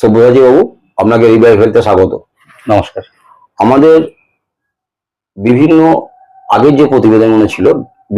সব্যসাচী বাবু, আপনাকে রিভাইভ হেলথে স্বাগত। নমস্কার। আমাদের বিভিন্ন আগের যে প্রতিবেদন মনে ছিল,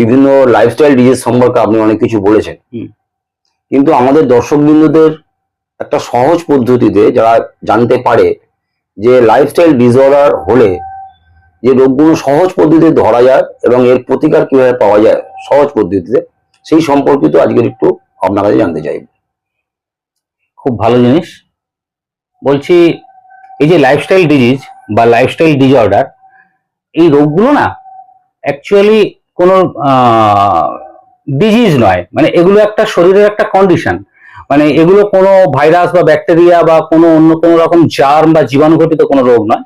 বিভিন্ন লাইফস্টাইল ডিজিজ সম্পর্কে আপনি অনেক কিছু বলেছেন, কিন্তু আমাদের দর্শকবৃন্দদের একটা সহজ পদ্ধতিতে যারা জানতে পারে যে লাইফস্টাইল ডিসঅর্ডার হলে যে রোগগুলো সহজ পদ্ধতিতে ধরা যায় এবং এর প্রতিকার কিভাবে পাওয়া যায় সহজ পদ্ধতিতে, সেই সম্পর্কিত আজকের একটু আপনার কাছে জানতে চাইব। খুব ভালো জিনিস বলছি। এই যে লাইফস্টাইল ডিজিজ বা লাইফস্টাইল ডিসঅর্ডার, এই রোগগুলো না অ্যাকচুয়ালি কোনো ডিজিজ নয়, মানে এগুলো একটা শরীরের একটা কন্ডিশন। মানে এগুলো কোনো ভাইরাস বা ব্যাকটেরিয়া বা কোনো অন্য কোনো রকম জার্ম বা জীবাণুঘটিত কোনো রোগ নয়।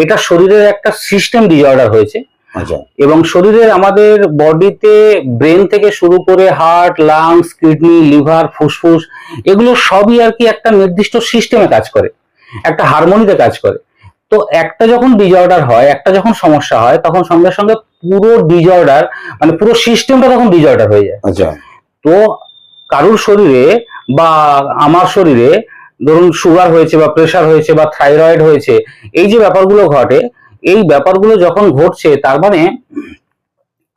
এটা শরীরের একটা সিস্টেম ডিসঅর্ডার হয়েছে। আচ্ছা। এবং শরীরের আমাদের বডিতে ব্রেন থেকে শুরু করে হার্ট, লাংস, কিডনি, লিভার, ফুসফুস, এগুলো সবই আর কি একটা নির্দিষ্ট সিস্টেমে কাজ করে, একটা হারমোনিতে কাজ করে। তো একটা যখন ডিসঅর্ডার হয়, একটা যখন সমস্যা হয়, তখন সঙ্গে সঙ্গে পুরো ডিসঅর্ডার, মানে পুরো সিস্টেমটা তখন ডিসঅর্ডার হয়ে যায়। আচ্ছা। তো কারুর শরীরে বা আমার শরীরে ধরুন সুগার হয়েছে বা প্রেশার হয়েছে বা থাইরয়েড হয়েছে, এই যে ব্যাপারগুলো ঘটে, এই ব্যাপারগুলো যখন ঘটছে তার মানে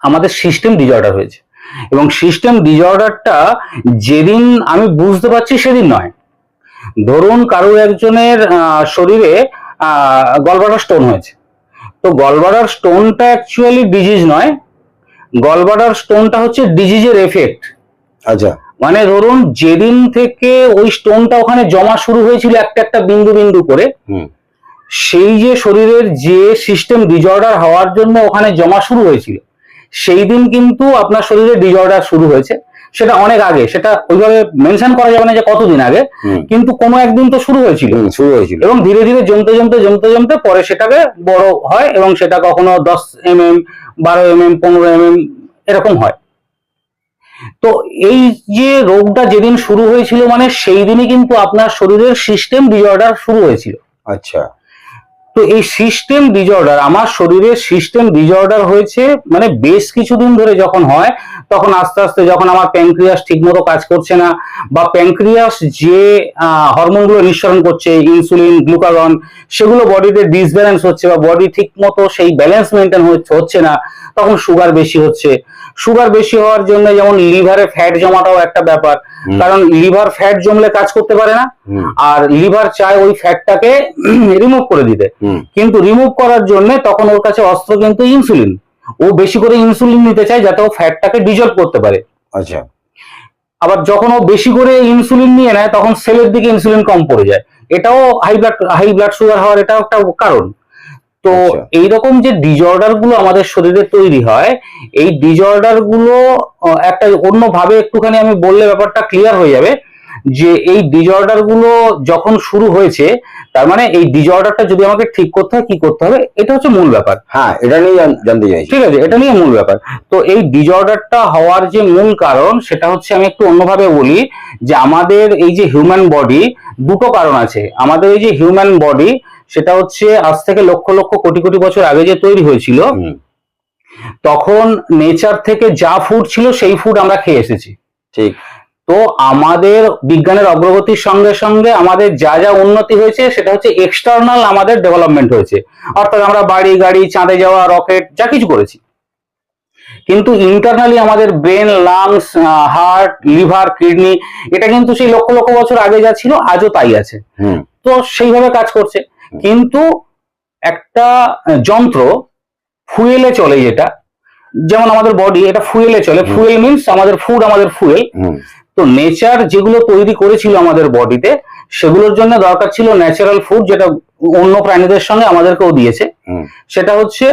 আমাদের সিস্টেম ডিসঅর্ডার হয়েছে। এবং সিস্টেম ডিসঅর্ডারটা যেদিন আমি বুঝতে পারছি সেদিন নয়। ধরুন কারোর একজনের শরীরে গলব্লাডার স্টোন হয়েছে, তো গলব্লাডার স্টোনটা অ্যাকচুয়ালি ডিজিজ নয়, গলব্লাডার স্টোনটা হচ্ছে ডিজিজের এফেক্ট। আচ্ছা। মানে ধরুন যেদিন থেকে ওই স্টোনটা ওখানে জমা শুরু হয়েছিল একটা একটা বিন্দু বিন্দু করে, সেই যে শরীরের যে সিস্টেম ডিসঅর্ডার হওয়ার জন্য ওখানে জমা শুরু হয়েছিল, সেই দিন কিন্তু আপনার শরীরে ডিসঅর্ডার শুরু হয়েছে। সেটা অনেক আগে, সেটা ওইভাবে মেনশন করা যাবে না যে কতদিন আগে, কিন্তু কোনো একদিন তো শুরু হয়েছিল এবং ধীরে ধীরে জমতে জমতে জমতে জমতে পরে সেটাকে বড় হয় এবং সেটা কখনো 10 mm, 12 mm, 15 mm এরকম হয়। তো এই যে রোগটা যেদিন শুরু হয়েছিল মানে সেই দিনই কিন্তু আপনার শরীরের সিস্টেম ডিসঅর্ডার শুরু হয়েছিল। আচ্ছা। তো এই সিস্টেম ডিসঅর্ডার, আমার শরীরের সিস্টেম ডিসঅর্ডার হয়েছে মানে বেশ কিছুদিন ধরে যখন হয়, তখন আস্তে আস্তে যখন আমার প্যানক্রিয়াস ঠিকমতো কাজ করছে না, বা প্যানক্রিয়াস যে হরমোনগুলো নিঃসরণ করছে, ইনসুলিন, গ্লুকাগন, সেগুলো বডিতে ডিসব্যালেন্স হচ্ছে বা বডি ঠিকমতো সেই ব্যালেন্স মেনটেন হচ্ছে না, তখন সুগার বেশি হচ্ছে। সুগার বেশি হওয়ার জন্য যেমন লিভারে ফ্যাট জমাটাও একটা ব্যাপার, কারণ লিভার ফ্যাট জমলে কাজ করতে পারে না, আর লিভার চায় ওই ফ্যাটটাকে রিমুভ করে দিতে, কিন্তু রিমুভ করার জন্য তখন ওর কাছে অস্ত্র কিন্তু ইনসুলিন। ও বেশি করে ইনসুলিন নিতে চায় যাতে ও ফ্যাটটাকে ডিজলভ করতে পারে। আচ্ছা। আবার যখন ও বেশি করে ইনসুলিন নিয়ে নেয় তখন সেলের দিকে ইনসুলিন কম পড়ে যায়, এটাও হাই ব্লাড সুগার হওয়ার এটাও একটা কারণ। তো এইরকম যে ডিসঅর্ডার গুলো আমাদের শরীরে তৈরি হয়, এই ডিসঅর্ডার গুলো একটা অন্যভাবে একটুখানি আমি বললে ব্যাপারটা ক্লিয়ার হয়ে যাবে, যে এই ডিসঅর্ডার গুলো যখন শুরু হয়েছে, তার মানে এই ডিসঅর্ডারটা যদি আমাকে ঠিক করতে হয়, কি করতে হবে, এটা হচ্ছে মূল ব্যাপার। হ্যাঁ, এটা নিয়ে জানতে চাই। ঠিক আছে, এটা নিয়ে মূল ব্যাপার। তো এই ডিসঅর্ডারটা হওয়ার যে মূল কারণ সেটা হচ্ছে, আমি একটু অন্যভাবে বলি, যে আমাদের এই যে হিউম্যান বডি, দুটো কারণ আছে। আমাদের এই যে হিউম্যান বডি, সেটা হচ্ছে আজ থেকে লক্ষ লক্ষ কোটি কোটি বছর আগে যে তৈরি হয়েছিল, তখন নেচার থেকে যা ফুড ছিল সেই ফুড আমরা খেয়ে এসেছি। ঠিক। তো আমাদের বিজ্ঞানের অগ্রগতির সঙ্গে সঙ্গে আমাদের যা যা উন্নতি হয়েছে সেটা হচ্ছে এক্সটার্নাল আমাদের ডেভেলপমেন্ট হয়েছে, অর্থাৎ আমরা বাড়ি গাড়ি, চাঁদে যাওয়া, রকেট, যা কিছু করেছি। কিন্তু ইন্টারনালি আমাদের brain, lungs, heart, liver, kidney, এটা কিন্তু সেই লক্ষ লক্ষ বছর আগে যা ছিল আজও তাই আছে। তো সেইভাবে কাজ করছে। কিন্তু একটা যন্ত্র ফুয়েলে চলে, যেটা যেমন আমাদের বডি, এটা ফুয়েলে চলে। ফুয়েল মিনস আমাদের ফুড, আমাদের ফুয়েল। তো নেচার যেগুলো তৈরি করেছিল আমাদের বডিতে, সেগুলোর জন্য দরকার ছিল ন্যাচারাল ফুড, যেটা অন্য প্রাণীদের সঙ্গে আমাদেরকেও দিয়েছে। সেটা হচ্ছে,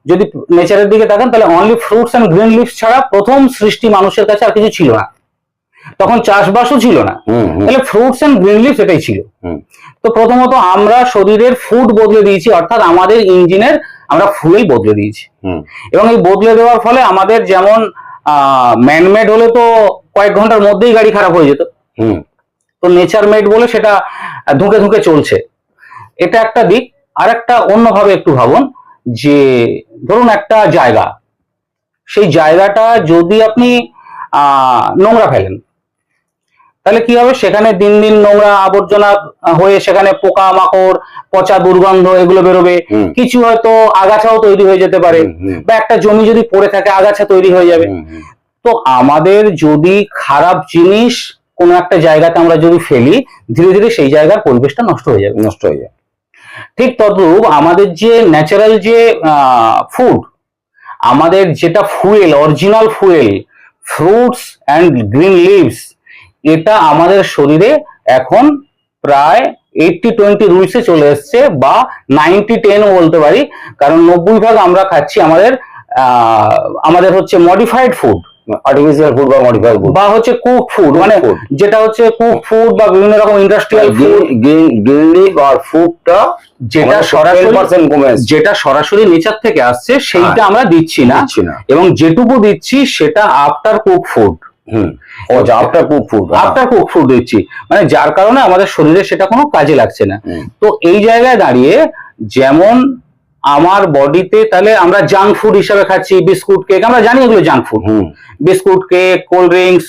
যদি নেচারের দিকে তাকান তাহলে only fruits and green leaves ছাড়া প্রথম সৃষ্টি মানুষের কাছে আর কিছু ছিল না। তখন চাষবাসও ছিল না, তাহলে ফ্রুটস এন্ড গ্রিন লিভস এটাই ছিল। তো প্রথমত আমরা শরীরের ফুড বদলে দিয়েছি, অর্থাৎ আমাদের ইঞ্জিনের আমরা ফুয়েল বদলে দিয়েছি। এবং এই বদলে দেওয়ার ফলে আমাদের যেমন ম্যানমেড হলে তো কয়েক ঘন্টার মধ্যেই গাড়ি খারাপ হয়ে যেত, তো নেচার মেড বলে সেটা ধুঁকে ধুঁকে চলছে। এটা একটা দিক। আর একটা অন্যভাবে একটু ভাবুন, যে ধরুন একটা জায়গা, সেই জায়গাটা যদি আপনি নোংরা ফেলেন, তাহলে কি হবে, সেখানে দিন দিন নোংরা আবর্জনা হয়ে সেখানে পোকা মাকড়, পচা দুর্গন্ধ এগুলো বেরোবে। কিছু হয়তো আগাছাও তৈরি হয়ে যেতে পারে, বা একটা জমি যদি পড়ে থাকে আগাছা তৈরি হয়ে যাবে। তো আমাদের যদি খারাপ জিনিস কোনো একটা জায়গাতে আমরা যদি ফেলি, ধীরে ধীরে সেই জায়গার পরিবেশটা নষ্ট হয়ে যাবে। ঠিক তদ্রূপ আমাদের যে ন্যাচারাল যে ফুড, আমাদের যেটা fuel, original fuel, fruits and green leaves, এটা আমাদের শরীরে এখন প্রায় 80-20 রুলসে চলে এসছে, বা 90-10 বলতে পারি। কারণ 90% আমরা খাচ্ছি আমাদের হচ্ছে মডিফাইড ফুড, আর্টিফিশিয়াল ফুড বা মডিফাইড ফুড, বা হচ্ছে কুক ফুড, মানে যেটা হচ্ছে কুক ফুড বা বিভিন্ন রকম ইন্ডাস্ট্রিয়াল ফুড। গ্রিন লিভ আর ফুডটা যেটা সরাসরি নেচার থেকে আসছে সেইটা আমরা দিচ্ছি না, এবং যেটুকু দিচ্ছি সেটা after cook food. After cook food দিচ্ছি, মানে যার কারণে আমাদের শরীরে সেটা কোনো কাজে লাগছে না। তো এই জায়গায় দাঁড়িয়ে যেমন আমার বডিতে, তাহলে আমরা জাঙ্ক ফুড হিসাবে খাচ্ছি বিস্কুট কেক, আমরা জানি এগুলো junk food, biscuit cake, cold drinks,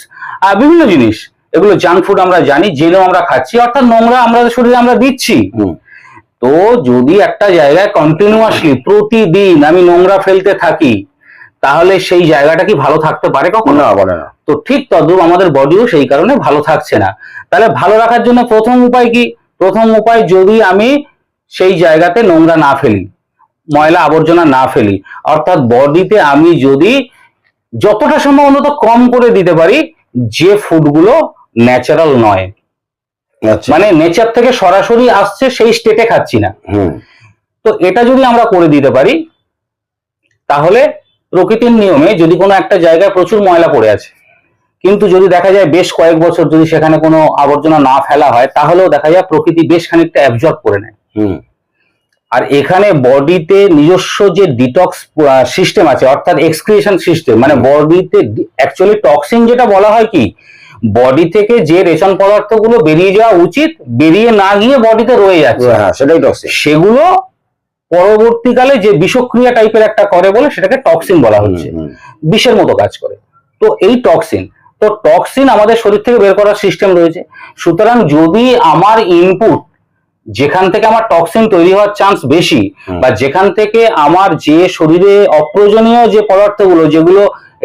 বিভিন্ন জিনিস এগুলো জাঙ্ক ফুড আমরা জানি, জেনেও আমরা খাচ্ছি, অর্থাৎ নোংরা আমাদের শরীরে আমরা দিচ্ছি। তো যদি একটা জায়গায় কন্টিনিউয়াসলি প্রতিদিন আমি নোংরা ফেলতে থাকি, তাহলে সেই জায়গাটা কি ভালো থাকতে পারে কখনো? না, পারে না। তো ঠিক তদ্রূপ আমাদের বডিও সেই কারণে ভালো থাকছে না। তাহলে ভালো রাখার জন্য প্রথম উপায় কি? প্রথম উপায়, যদি আমি সেই জায়গাতে নোংরা না ফেলি, ময়লা আবর্জনা না ফেলি, অর্থাৎ বডিতে আমি যদি যতটা সম্ভব অন্তত কম করে দিতে পারি যে ফুডগুলো ন্যাচারাল নয়, মানে নেচার থেকে সরাসরি আসছে সেই স্টেটে খাচ্ছি না। তো এটা যদি আমরা করে দিতে পারি, তাহলে প্রকৃতির নিয়মে যদি কোনো একটা জায়গায় প্রচুর ময়লা পড়ে আছে, কিন্তু যদি দেখা যায় বেশ কয়েক বছর যদি সেখানে কোনো আবর্জনা না ফেলা হয়, তাহলেও দেখা যায় প্রকৃতি বেশ খানিকটা অ্যাবজর্ব করে নেয়। আর এখানে বডিতে নিজস্ব যে ডিটক্স সিস্টেম আছে, অর্থাৎ এক্সক্রিয়েশন সিস্টেম, মানে বডিতে অ্যাকচুয়ালি টক্সিন যেটা বলা হয় কি, বডি থেকে যে রেশন পদার্থগুলো বেরিয়ে যাওয়া উচিত, বেরিয়ে না গিয়ে বডিতে রয়ে যাচ্ছে, সেটাই টক্সিন। সেগুলো পরবর্তীকালে যে বিষক্রিয়া টাইপের একটা করে বলে সেটাকে টক্সিন বলা হচ্ছে, বিষের মতো কাজ করে। তো এই টক্সিন আমাদের শরীর থেকে বের করার সিস্টেম রয়েছে। সুতরাং যদি আমার ইনপুট, যেখান থেকে আমার টক্সিন তৈরি হওয়ার চান্স বেশি, বা যেখান থেকে আমার যে শরীরে অপ্রয়োজনীয় যে পদার্থগুলো, যেগুলো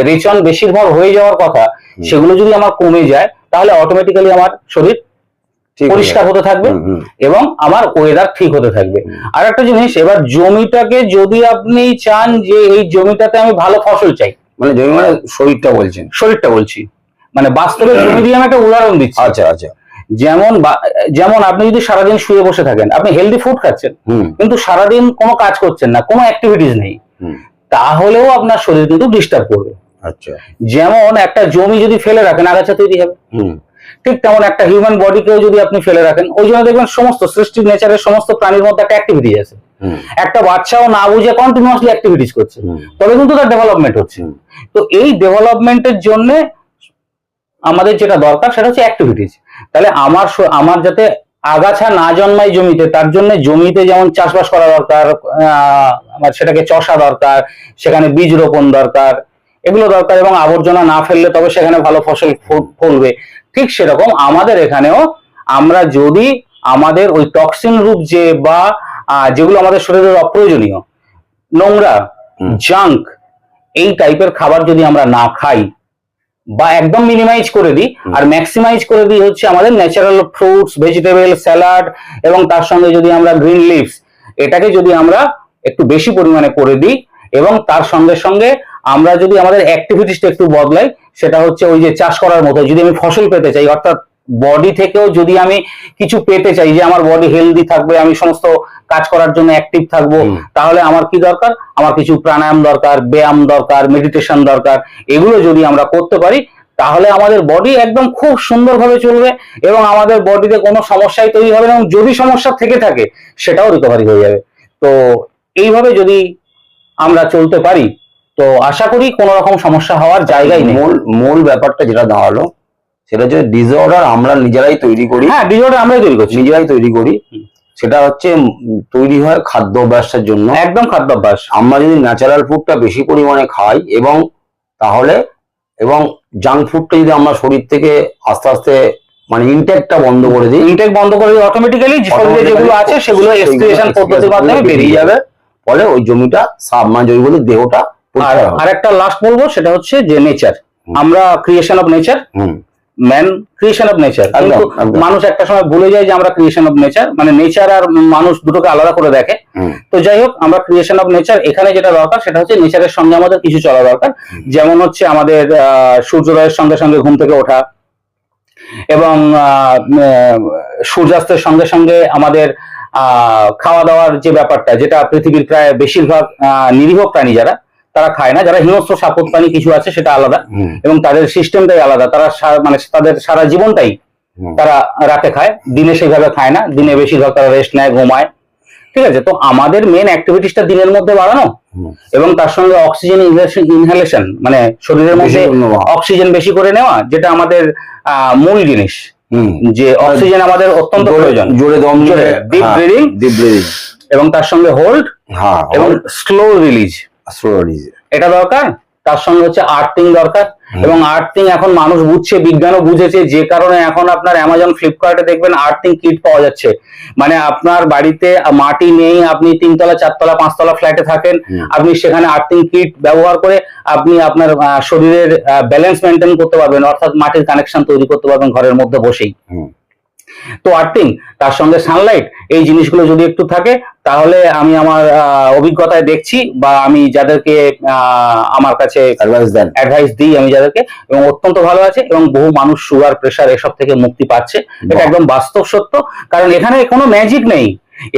রেচন বেশিরভাগ হয়ে যাওয়ার কথা, সেগুলো যদি আমার কমে যায়, তাহলে অটোমেটিক্যালি আমার শরীর পরিষ্কার হতে থাকবে এবং আমার ওয়েদার ঠিক হতে থাকবে। আর একটা জিনিস, এবার জমিটাকে যদি আপনি চান যে এই জমিটাতে আমি ভালো ফসল চাই, মানে জমি মানে শরীরটা বলছি, মানে বাস্তবে জমি দিয়ে আমি একটা উদাহরণ দিচ্ছি। আচ্ছা। যেমন আপনি যদি সারাদিন শুয়ে বসে থাকেন, আপনি হেলদি ফুড খাচ্ছেন, কিন্তু সারাদিন কোনো কাজ করছেন না, কোনো অ্যাক্টিভিটিস নেই, তাহলেও আপনার শরীর কিন্তু ডিস্টার্ব করবে। আচ্ছা, যেমন একটা জমি যদি ফেলে রাখেন, আগাছা তৈরি হবে, ঠিক তেমন একটা হিউম্যান বডিকেও যদি আপনি ফেলে রাখেন, ওই জন্য দেখবেন সমস্ত সৃষ্টির নেচারের সমস্ত প্রাণীর মধ্যে একটা অ্যাক্টিভিটি আছে। একটা বাচ্চাও না বুঝে কন্টিনিউয়াসলি অ্যাক্টিভিটিস করছে, তবে কিন্তু তার ডেভেলপমেন্ট হচ্ছে। তো এই ডেভেলপমেন্টের জন্য আমাদের যেটা দরকার সেটা হচ্ছে অ্যাক্টিভিটিস। তাহলে আমার যাতে আগাছা না জন্মায় জমিতে, তার জন্য জমিতে যেমন চাষবাস করা দরকার, আমার সেটাকে চষা দরকার, সেখানে বীজ রোপণ দরকার, এগুলো দরকার, এবং আবর্জনা না ফেললে তবে সেখানে ভালো ফসল ফলবে। ঠিক সেরকম আমাদের এখানেও আমরা যদি আমাদের ওই টক্সিন রূপ বা যেগুলো আমাদের শরীরের অপ্রয়োজনীয়, নোংরা, জাঙ্ক, এই টাইপের খাবার যদি আমরা না খাই, বা একদম মিনিমাইজ করে দিই, আর ম্যাক্সিমাইজ করে দিই হচ্ছে আমাদের ন্যাচারাল ফ্রুটস, ভেজিটেবল, স্যালাড, এবং তার সঙ্গে যদি আমরা গ্রিন লিভস, এটাকে যদি আমরা একটু বেশি পরিমাণে করে দিই, এবং তার সঙ্গে সঙ্গে আমরা যদি আমাদের অ্যাক্টিভিটিসটা একটু বদলাই, সেটা হচ্ছে ওই যে চাষ করার মতো, যদি আমি ফসল পেতে চাই, অর্থাৎ বডি থেকেও যদি আমি কিছু পেতে চাই, যে আমার বডি হেলদি থাকবে, আমি সমস্ত কাজ করার জন্য অ্যাক্টিভ থাকবো, তাহলে আমার কি দরকার? আমার কিছু প্রাণায়াম দরকার, ব্যায়াম দরকার, মেডিটেশন দরকার। এগুলো যদি আমরা করতে পারি, তাহলে আমাদের বডি একদম খুব সুন্দরভাবে চলবে, এবং আমাদের বডিতে কোনো সমস্যাই তৈরি হবে না, এবং যদি সমস্যা থেকে থাকে সেটাও রিকভারি হয়ে যাবে। তো এইভাবে যদি আমরা চলতে পারি, তো আশা করি কোনো রকম সমস্যা হওয়ার জায়গায় নেই। মূল ব্যাপারটা যেটা দাঁড়ালো, সেটা হচ্ছে ডিসঅর্ডার আমরা নিজেরাই তৈরি করি। হ্যাঁ, ডিসঅর্ডার আমরাই তৈরি করি। সেটা হচ্ছে তৈরি হয় খাদ্যাভ্যাসের জন্য। একদম খাদ্যাভ্যাস। আমরা যদি ন্যাচারাল ফুডটা বেশি পরিমাণে খাই, এবং জাঙ্ক ফুডটা যদি আমরা শরীর থেকে আস্তে আস্তে মানে ইনটেকটা বন্ধ করে দিই, ইনটেক বন্ধ করে দিই, অটোমেটিক্যালি শরীরে যেগুলো আছে সেগুলো এক্সক্রিয়েশন পদ্ধতির মাধ্যমে বেরিয়ে যাবে, ফলে ওই জমিটা মানে জমিগুলোর দেহটা আর একটা লাস্ট বলবো সেটা হচ্ছে যে নেচার, আমরা creation of nature, man creation of nature, কিন্তু মানুষ একটা সময় ভুলে যায় যে আমরা ক্রিয়েশন অফ নেচার, মানে নেচার আর মানুষ দুটোকে আলাদা করে দেখে। তো যাই হোক, আমরা ক্রিয়েশন অফ নেচার, এখানে যেটা দরকার সেটা হচ্ছে নেচারের সঙ্গে আমাদের কিছু চলা দরকার, যেমন হচ্ছে আমাদের সূর্যোদয়ের সঙ্গে সঙ্গে ঘুম থেকে ওঠা, এবং সূর্যাস্তের সঙ্গে সঙ্গে আমাদের খাওয়া দাওয়ার যে ব্যাপারটা, যেটা পৃথিবীর প্রায় বেশিরভাগ নিরীহ প্রাণী যারা, তারা খায় না, যারা হিংস্র সাপোত প্রাণী কিছু আছে সেটা আলাদা, এবং তাদের সিস্টেমটাই আলাদা, তারা মানে তাদের সারা জীবনটাই তারা রাতে খায়, দিনে সেইভাবে খায় না, দিনে বেশিরভাগ তারা রেস্ট নেয়, ঘুমায়, ঠিক আছে। তো আমাদের মেন অ্যাক্টিভিটিসটা দিনের মধ্যে বাড়ানো, এবং তার সঙ্গে অক্সিজেন ইনহেলেশন, মানে শরীরের মধ্যে অক্সিজেন বেশি করে নেওয়া, যেটা আমাদের মূল জিনিস, যে অক্সিজেন আমাদের অত্যন্ত প্রয়োজন, জোরে দম, ডিপ ব্রিদিং, এবং তার সঙ্গে হোল্ড, এবং স্লো রিলিজ, এটা দরকার। তার সঙ্গে হচ্ছে আর্থিং দরকার, এবং আর্থিং এখন মানুষ বুঝছে, বিজ্ঞানও বুঝেছে, যে কারণে এখন আপনার অ্যামাজন, ফ্লিপকার্টে দেখবেন আর্থিং কিট পাওয়া যাচ্ছে। মানে আপনার বাড়িতে মাটি নেই, আপনি 3 তলা 4 তলা 5 তলা ফ্ল্যাটে থাকেন, আপনি সেখানে আর্থিং কিট ব্যবহার করে আপনি আপনার শরীরের ব্যালেন্স মেনটেন করতে পারবেন, অর্থাৎ মাটির কানেকশন তৈরি করতে পারবেন ঘরের মধ্যে বসেই। তো আর্থিং, তার সঙ্গে সানলাইট, এই জিনিসগুলো যদি একটু থাকে, তাহলে আমি আমার অভিজ্ঞতায় দেখছি, বা আমি যাদেরকে আমার কাছে অ্যাডভাইস দিই আমি যাদেরকে, এবং অত্যন্ত ভালো আছে, এবং বহু মানুষ সুগার, প্রেসার এসব থেকে মুক্তি পাচ্ছে। এটা একদম বাস্তব সত্য, কারণ এখানে কোনো ম্যাজিক নেই।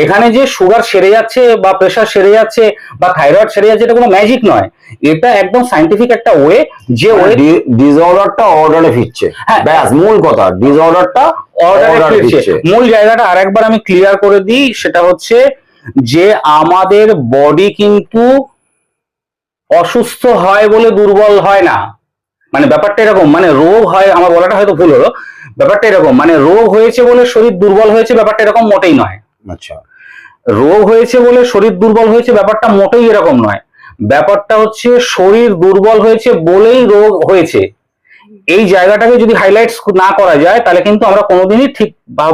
এখানে যে সুগার সেরে যাচ্ছে, বা প্রেসার সেরে যাচ্ছে, বা থাইরয়েড সেরে যাচ্ছে, এটা কোনো ম্যাজিক নয়, এটা একদম সাইন্টিফিক একটা ওয়ে, যে ওয়ে ডিসঅর্ডারটা অর্ডারে ফিরছে। হ্যাঁ, ব্যাস মূল কথা, ডিসঅর্ডারটা অর্ডারে ফিরছে। মূল জায়গাটা আরেকবার আমি ক্লিয়ার করে দিই, সেটা হচ্ছে যে আমাদের বডি কিন্তু অসুস্থ হয় বলে দুর্বল হয় না, মানে ব্যাপারটা এরকম, মানে রোগ হয়, আমার বলাটা হয়তো ভুল হলো, ব্যাপারটা এরকম, মানে রোগ হয়েছে বলে শরীর দুর্বল হয়েছে, ব্যাপারটা এরকম মোটেই নয়। আচ্ছা, রোগ হয়েছে বলে শরীর দুর্বল হয়েছে, ব্যাপারটা মোটেই এরকম নয়। ব্যাপারটা হচ্ছে শরীর দুর্বল হয়েছে বলেই রোগ হয়েছে, এই জায়গাটাকে যদি হাইলাইট না করা যায়, তাহলে কিন্তু আমরা কোনোদিনই ঠিক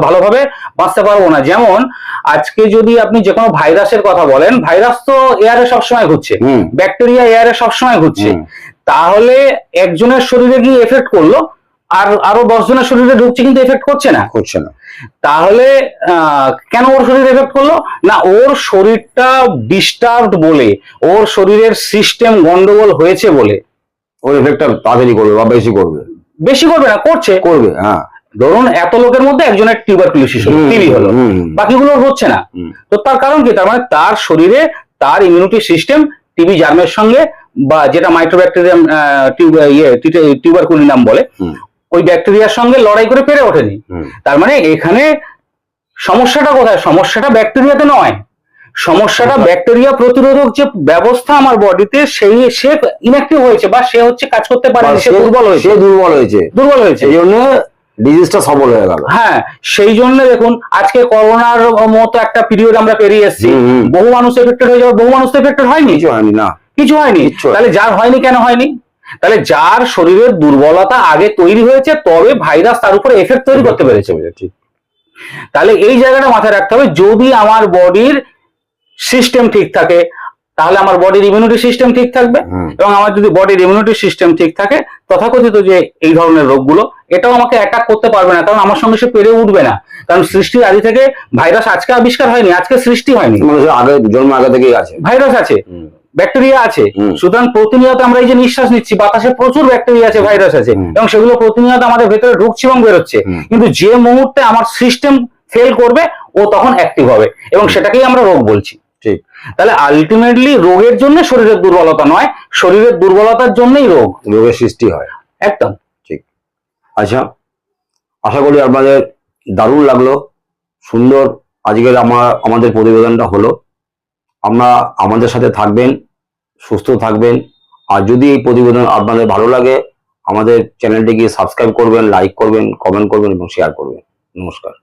ভালোভাবে বাঁচতে পারবো না। যেমন আজকে যদি আপনি যে কোনো ভাইরাসের কথা বলেন, ভাইরাস তো এয়ারে সবসময় ঘুরছে, ব্যাকটেরিয়া এয়ারে সবসময় ঘুরছে, তাহলে একজনের শরীরে গিয়ে এফেক্ট করলো, আর আরো 10 জনের শরীরে ঢুকছে, কিন্তু এফেক্ট করছে না। তাহলে কেন ওর শরীরে এফেক্ট করলো? না, ওর শরীরটা ডিস্টার্বড বলে, ওর শরীরের সিস্টেম গন্ডগোল হয়েছে বলে। ওর এফেক্টটা তাড়াতাড়ি করবে বা বেশি করবে? বেশি করবে না, করবে। হ্যাঁ, ধরুন এত লোকের মধ্যে একজনের টিউবারকুলোসিস হলো, টিবি হলো, বাকিগুলোর হচ্ছে না। তো তার কারণ কি? তার মানে তার শরীরে তার ইমিউনিটি সিস্টেম টিবি জার্মের সঙ্গে, বা যেটা মাইক্রোব্যাকটেরিয়াম টিউবারকুলিনাম বলে, ওই ব্যাকটেরিয়ার সঙ্গে লড়াই করে পেরে ওঠেনি। তার মানে এখানে সমস্যাটা কোথায়? সমস্যাটা ব্যাকটেরিয়াতে নয়, সমস্যাটা ব্যাকটেরিয়া প্রতিরোধক যে ব্যবস্থা আমার বডিতে, সেই সে ইনঅ্যাক্টিভ হয়েছে, বা সে হচ্ছে কাজ করতে পারেনি, সে দুর্বল হয়েছে, এই জন্য ডিজিজটা সবল হয়ে গেল। হ্যাঁ, সেই জন্য দেখুন আজকে করোনার মতো একটা পিরিয়ড আমরা পেরিয়ে এসেছি, বহু মানুষ এফেক্টেড হয়ে যাবে, বহু মানুষ তো এফেক্টেড হয়নি, কিছু হয়নি। তাহলে যার হয়নি, কেন হয়নি? তাহলে যার শরীরের দুর্বলতা আগে তৈরি হয়েছে, তবে ভাইরাস তার উপরে এফেক্ট তৈরি করতে পেরেছে। তাহলে এই জায়গাটা মাথায় রাখতে হবে, যদি আমার বডির সিস্টেম ঠিক থাকে, তাহলে আমার বডির ইমিউনিটি সিস্টেম ঠিক থাকবে, এবং আমার যদি বডির ইমিউনিটি সিস্টেম ঠিক থাকে, তথাকথিত যে এই ধরনের রোগগুলো, এটাও আমাকে অ্যাটাক করতে পারবে না, কারণ আমার সঙ্গে সে পেরে উঠবে না। কারণ সৃষ্টির আদি থেকে ভাইরাস আজকে আবিষ্কার হয়নি, আজকে সৃষ্টি হয়নি, আগে জন্ম আগে থেকেই আছে, ভাইরাস আছে, ব্যাকটেরিয়া আছে। সুতরাং প্রতিনিয়ত আমরা এই যে নিঃশ্বাস নিচ্ছি, বাতাসে প্রচুর ব্যাকটেরিয়া আছে, ভাইরাস আছে, এবং সেগুলো প্রতিনিয়ত আমাদের ভেতরে ঢুকছে এবং বেরোচ্ছে। কিন্তু যে মুহূর্তে আমার সিস্টেম ফেল করবে, ও তখন অ্যাক্টিভ হবে, এবং সেটাকেই আমরা রোগ বলছি। ঠিক। তাহলে আলটিমেটলি রোগের জন্য শরীরের দুর্বলতা নয়, শরীরের দুর্বলতার জন্যই রোগের সৃষ্টি হয়। একদম ঠিক। আচ্ছা, আশা করি আপনাদের দারুণ লাগলো, সুন্দর আজকের আমাদের প্রতিবেদনটা হলো। আমাদের সাথে থাকবেন, সুস্থ থাকবেন, আর যদি এই প্রতিবেদন আপনাদের ভালো লাগে, আমাদের চ্যানেলটিকে সাবস্ক্রাইব করবেন, লাইক করবেন, কমেন্ট করবেন এবং শেয়ার করবেন। নমস্কার।